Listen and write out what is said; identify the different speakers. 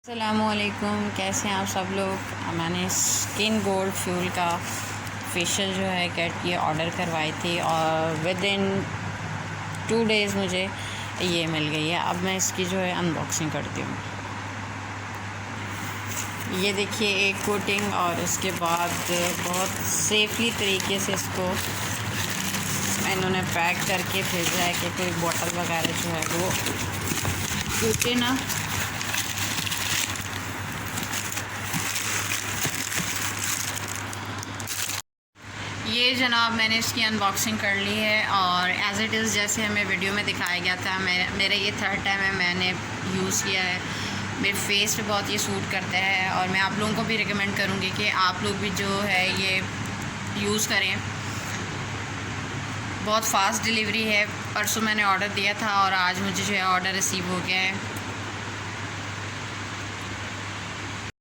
Speaker 1: अस्सलामुअलैकुम, कैसे हैं आप सब लोग। मैंने स्किन गोल्ड फ्यूल का फेशियल जो है किट ये ऑर्डर करवाई थी और विद इन 2 डेज़ मुझे ये मिल गई है। अब मैं इसकी जो है अनबॉक्सिंग करती हूँ। ये देखिए एक कोटिंग और उसके बाद बहुत सेफली तरीके से इसको इन्होंने पैक करके भेजा है कि कोई बॉटल वगैरह जो है वो टूटे ना। ये जनाब मैंने इसकी अनबॉक्सिंग कर ली है और एज़ इट इज़ जैसे हमें वीडियो में दिखाया गया था। मेरा ये थर्ड टाइम है मैंने यूज़ किया है। मेरे फेस पे बहुत ये सूट करता है और मैं आप लोगों को भी रिकमेंड करूँगी कि आप लोग भी जो है ये यूज़ करें। बहुत फ़ास्ट डिलीवरी है। परसों मैंने ऑर्डर दिया था और आज मुझे जो है ऑर्डर रिसीव हो गया है।